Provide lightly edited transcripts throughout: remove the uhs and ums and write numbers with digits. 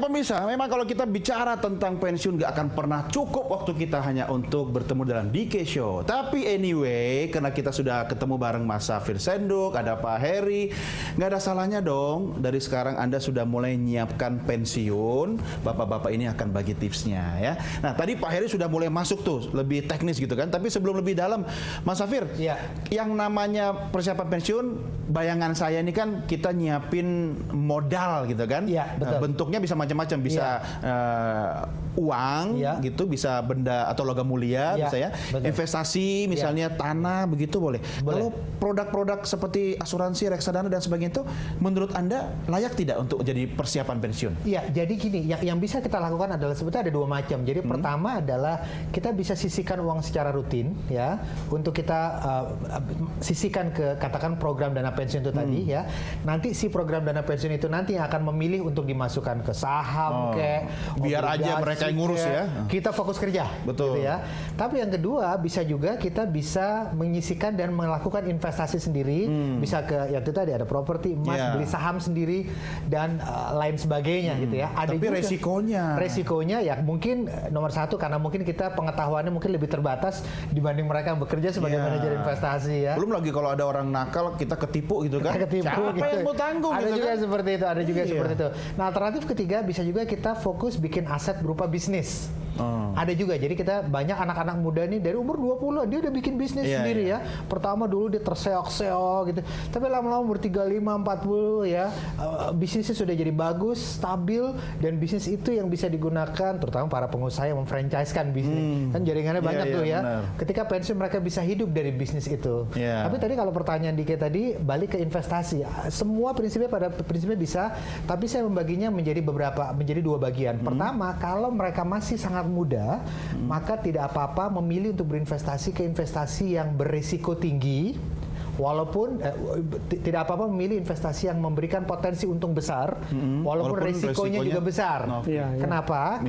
pemirsa, memang kalau kita bicara tentang pensiun nggak akan pernah cukup waktu kita hanya untuk bertemu dalam DK Show. Tapi anyway, karena kita sudah ketemu bareng Mas Safir Senduk, ada Pak Heri, nggak ada salahnya dong. Dari sekarang Anda sudah mulai nyiapkan pensiun, bapak-bapak ini akan bagi tipsnya ya. Nah tadi Pak Heri sudah mulai masuk tuh, lebih teknis gitu kan. Tapi sebelum lebih dalam, Mas Safir, ya, yang namanya persiapan pensiun, bayangan saya ini kan kita nyiapin modal gitu kan. Ya, betul. Bentuknya bisa macam-macam, bisa uang gitu, bisa benda atau logam mulia, bisa ya. Betul. Investasi misalnya tanah begitu boleh. Kalau produk-produk seperti asuransi, reksadana dan sebagainya itu menurut Anda layak tidak untuk jadi persiapan pensiun? Iya, jadi gini, yang bisa kita lakukan adalah sebetulnya ada dua macam. Jadi pertama adalah kita bisa sisihkan uang secara rutin ya, untuk kita sisihkan ke katakan program dana pensiun itu tadi ya. Nanti si program dana pensiun itu nanti akan memilih untuk dimasukkan ke saham biar aja mereka yang ngurus ya. Kita fokus kerja. Betul. Gitu ya. Tapi yang kedua bisa juga kita bisa menyisihkan dan melakukan investasi sendiri. Bisa ke ya itu tadi ada properti, emas, beli saham sendiri dan lain sebagainya gitu ya. Ada tapi juga resikonya ya mungkin nomor satu karena mungkin kita pengetahuannya mungkin lebih terbatas dibanding mereka yang bekerja sebagai manajer investasi ya. Belum lagi kalau ada orang nakal kita ketipu gitu kan. Ketipu, siapa gitu. yang mau tanggung ada gitu juga kan? seperti itu, ada juga seperti itu. Nah, alternatif ketiga bisa juga kita fokus bikin aset berupa bisnis. Ada juga, jadi kita banyak anak-anak muda nih dari umur 20-an dia udah bikin bisnis sendiri ya. Pertama dulu dia terseok-seok gitu, tapi lama-lama umur 35, 40 ya, bisnisnya sudah jadi bagus, stabil, dan bisnis itu yang bisa digunakan terutama para pengusaha yang memfranchise-kan bisnis. Kan jaringannya banyak tuh ya. Benar. Ketika pensiun mereka bisa hidup dari bisnis itu. Tapi tadi kalau pertanyaan Dike tadi balik ke investasi, semua pada prinsipnya bisa, tapi saya membaginya menjadi dua bagian. Pertama, kalau mereka masih sangat muda, maka tidak apa-apa memilih untuk berinvestasi ke investasi yang berisiko tinggi. Walaupun tidak apa-apa memilih investasi yang memberikan potensi untung besar, walaupun resikonya juga besar. Kenapa?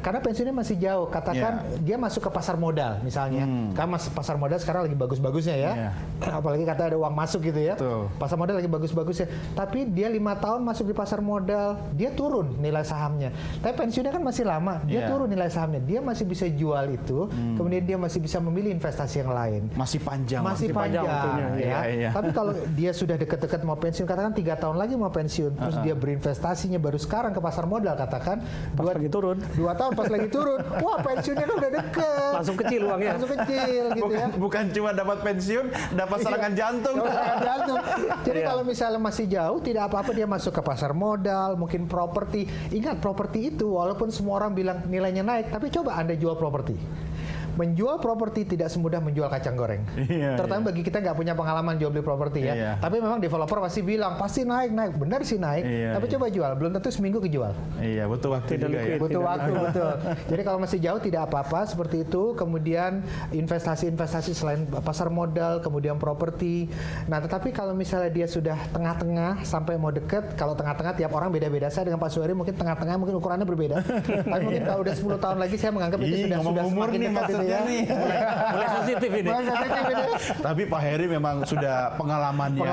Karena pensiunnya masih jauh. Katakan dia masuk ke pasar modal misalnya. Karena pasar modal sekarang lagi bagus-bagusnya ya. Apalagi kata ada uang masuk gitu ya. Pasar modal lagi bagus-bagusnya. Tapi dia 5 tahun masuk di pasar modal, dia turun nilai sahamnya. Tapi pensiunnya kan masih lama, dia turun nilai sahamnya. Dia masih bisa jual itu, kemudian dia masih bisa memilih investasi yang lain. Masih panjang. Tapi kalau dia sudah dekat-dekat mau pensiun, katakan 3 tahun lagi mau pensiun, terus dia berinvestasinya baru sekarang ke pasar modal, katakan pas lagi turun 2 tahun pas lagi turun, wah pensiunnya kan udah deket, langsung kecil uangnya, langsung kecil gitu ya. Bukan cuma dapat pensiun, dapat serangan jantung. Jadi kalau misalnya masih jauh, tidak apa-apa dia masuk ke pasar modal, mungkin properti. Ingat, properti itu walaupun semua orang bilang nilainya naik, tapi coba Anda jual properti. Menjual properti tidak semudah menjual kacang goreng. Terutama bagi kita nggak punya pengalaman jual beli properti ya. Tapi memang developer pasti bilang pasti naik. Benar sih naik. Tapi coba jual, belum tentu seminggu kejual. Iya, butuh waktu juga ya. Butuh waktu, betul. Jadi kalau masih jauh tidak apa-apa seperti itu. Kemudian investasi-investasi selain pasar modal, kemudian properti. Nah, tetapi kalau misalnya dia sudah tengah-tengah sampai mau deket, kalau tengah-tengah tiap orang beda-beda. Saya dengan Pak Suheri mungkin tengah-tengah mungkin ukurannya berbeda. Tapi mungkin kalau udah 10 tahun lagi saya menganggap itu sudah semakin dekat itu ya. Mulai sensitif ini. Tapi Pak Heri memang sudah pengalamannya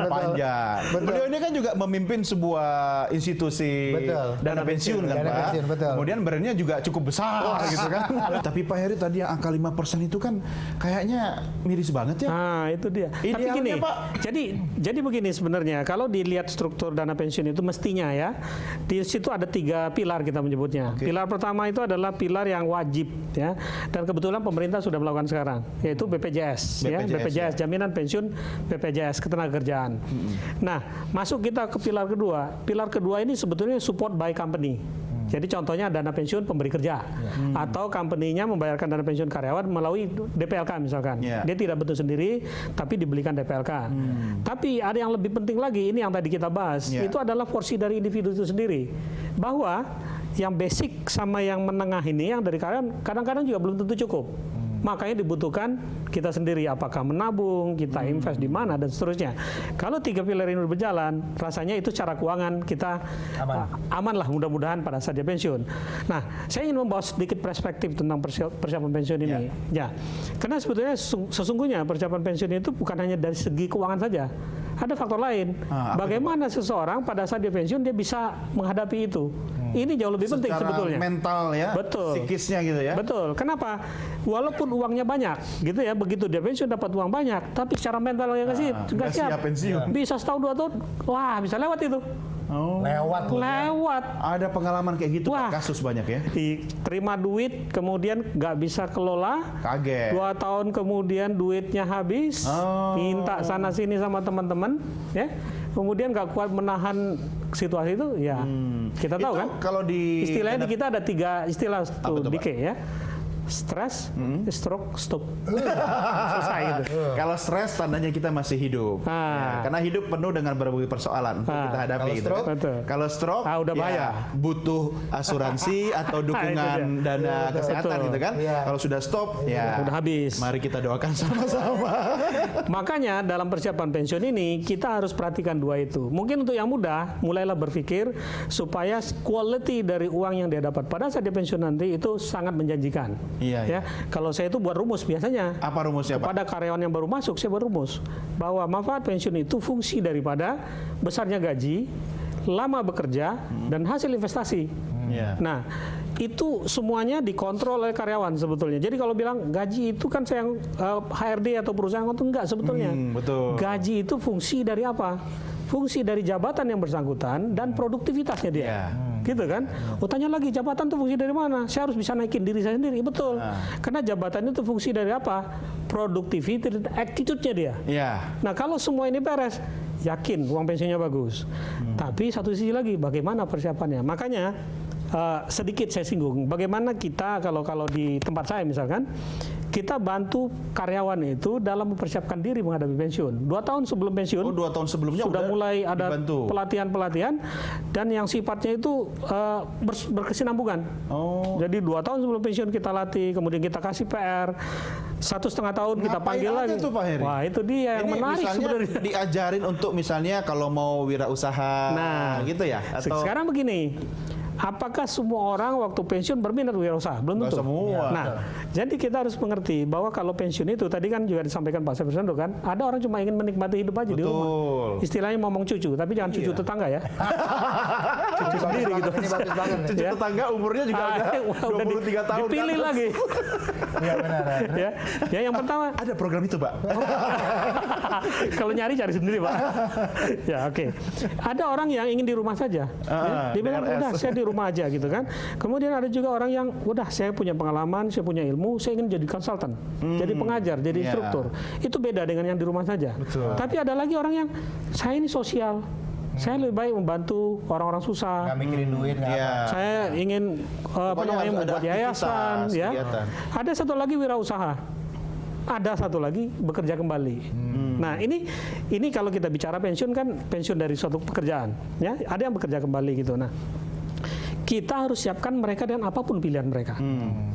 panjang. Beliau ini kan juga memimpin sebuah institusi dana pensiun kan Pak. Kemudian brandnya juga cukup besar gitu kan. Tapi Pak Heri tadi yang angka 5% itu kan kayaknya miris banget ya. Nah itu dia. Tapi gini, Pak. Jadi begini sebenarnya, kalau dilihat struktur dana pensiun itu mestinya ya, di situ ada 3 pilar kita menyebutnya. Pilar pertama itu adalah pilar yang wajib ya, dan kebetulan pemerintah sudah melakukan sekarang, yaitu BPJS, BPJS jaminan pensiun BPJS ketenagakerjaan. Nah, masuk kita ke pilar kedua. Pilar kedua ini sebetulnya support by company. Jadi contohnya dana pensiun pemberi kerja, atau company-nya membayarkan dana pensiun karyawan melalui DPLK misalkan. Dia tidak betul sendiri, tapi dibelikan DPLK. Tapi ada yang lebih penting lagi, ini yang tadi kita bahas, itu adalah porsi dari individu itu sendiri. Bahwa yang basic sama yang menengah ini, yang dari karyawan, kadang-kadang juga belum tentu cukup. Makanya dibutuhkan kita sendiri, apakah menabung, kita invest di mana, dan seterusnya. Kalau 3 pilar ini berjalan, rasanya itu secara keuangan kita aman lah, mudah-mudahan pada saat dia pensiun. Nah, saya ingin membawa sedikit perspektif tentang persiapan pensiun ini. Karena sebetulnya sesungguhnya persiapan pensiun itu bukan hanya dari segi keuangan saja. ada faktor lain. Bagaimana seseorang pada saat dia pensiun dia bisa menghadapi itu. Ini jauh lebih penting sebetulnya. Mental ya, betul. Psikisnya gitu ya. Betul. Kenapa? Walaupun uangnya banyak, gitu ya, begitu dia pensiun dapat uang banyak, tapi secara mental yang nggak siap. Pensiun. Bisa setahun 2 tahun, wah bisa lewat itu. Lewat. Ada pengalaman kayak gitu, Wah, kasus banyak ya. Terima duit, kemudian nggak bisa kelola. Kaget. 2 tahun kemudian duitnya habis, minta sana sini sama teman-teman, ya. Kemudian nggak kuat menahan situasi itu, ya. Kita tahu Itu kan? Kalau di istilahnya di kita ada 3 istilah tuh, tuh, Pak? Dike, ya. Stres, stroke, stop. Selesai gitu. Kalau stres tandanya kita masih hidup. Ya, karena hidup penuh dengan berbagai persoalan untuk kita hadapi. Kalau gitu stroke? kan. Kalau stroke, udah bahaya. Butuh asuransi atau dukungan dana kesehatan Betul. gitu kan. Kalau sudah stop, ya udah habis. Mari kita doakan sama-sama. Makanya dalam persiapan pensiun ini kita harus perhatikan 2 itu. Mungkin untuk yang muda, mulailah berpikir supaya quality dari uang yang dia dapat pada saat dia pensiun nanti itu sangat menjanjikan. Iya, Ya, kalau saya itu buat rumus biasanya. Apa rumusnya, Pak? Kepada karyawan yang baru masuk, saya buat rumus bahwa manfaat pensiun itu fungsi daripada besarnya gaji, lama bekerja, dan hasil investasi. Nah, itu semuanya dikontrol oleh karyawan sebetulnya. Jadi kalau bilang gaji itu kan saya HRD atau perusahaan itu enggak sebetulnya. Betul. Gaji itu fungsi dari apa? Fungsi dari jabatan yang bersangkutan dan produktivitasnya dia. Gitu kan? Tanya lagi, jabatan itu fungsi dari mana? Saya harus bisa naikin diri saya sendiri. Betul. Karena jabatan itu fungsi dari apa? Productivity dan attitude-nya dia. Nah, kalau semua ini beres, yakin uang pensiunnya bagus. Tapi satu sisi lagi, bagaimana persiapannya? Makanya sedikit saya singgung, bagaimana kita kalau di tempat saya misalkan, kita bantu karyawan itu dalam mempersiapkan diri menghadapi pensiun. 2 tahun sebelum pensiun, 2 tahun sebelumnya sudah mulai ada dibantu. pelatihan-pelatihan dan yang sifatnya itu berkesinambungan. Jadi 2 tahun sebelum pensiun kita latih, kemudian kita kasih PR. 1,5 tahun kita panggil lagi. Tuh, Pak Heri? Wah, itu dia yang Ini menarik sebenarnya. Diajarin untuk misalnya kalau mau wirausaha, gitu ya? Atau Sekarang begini. Apakah semua orang waktu pensiun berminat wirausaha? Belum tentu. semua. Nah, jadi kita harus mengerti bahwa kalau pensiun itu tadi kan juga disampaikan Pak Safir Sando kan, ada orang cuma ingin menikmati hidup aja di rumah. Istilahnya ngomong cucu, tapi jangan cucu tetangga ya. Cucu sendiri gitu. Ini bagus banget. Cucu tetangga umurnya juga udah 23 tahun. Dipilih kan? lagi. Iya benar. Ya, yang pertama Ada program itu, Pak. kalau nyari cari sendiri, Pak. Ya, oke. Ada orang yang ingin di rumah saja. Dia bilang udah saya di rumah aja gitu kan. Kemudian ada juga orang yang udah saya punya pengalaman, saya punya ilmu, saya ingin jadi konsultan, jadi pengajar, jadi instruktur. Itu beda dengan yang di rumah saja. Tapi ada lagi orang yang saya ini sosial. Saya lebih baik membantu orang-orang susah. Nggak mikirin duit, nggak apa. Saya ingin membuat yayasan, ya. Kegiatan. Ada satu lagi wirausaha. Ada satu lagi bekerja kembali. Nah, ini kalau kita bicara pensiun kan pensiun dari suatu pekerjaan, ya. Ada yang bekerja kembali gitu. Nah, kita harus siapkan mereka dengan apapun pilihan mereka.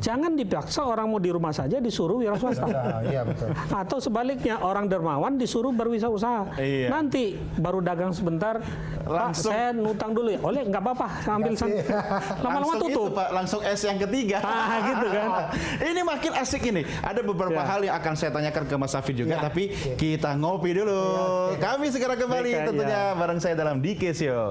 Jangan dipaksa orang mau di rumah saja disuruh wira swasta. Iya, betul. Atau sebaliknya orang dermawan disuruh berwirausaha. Iya. Nanti baru dagang sebentar, Pak, saya nutang dulu ya. Oleh nggak apa-apa, ambil lama-lama Langsung tutup. itu, Pak, langsung S yang ketiga. Gitu kan. Ini makin asik ini. Ada beberapa hal yang akan saya tanyakan ke Mas Safir juga, tapi kita ngopi dulu. Kami segera kembali Baik, tentunya bareng saya dalam DK Show.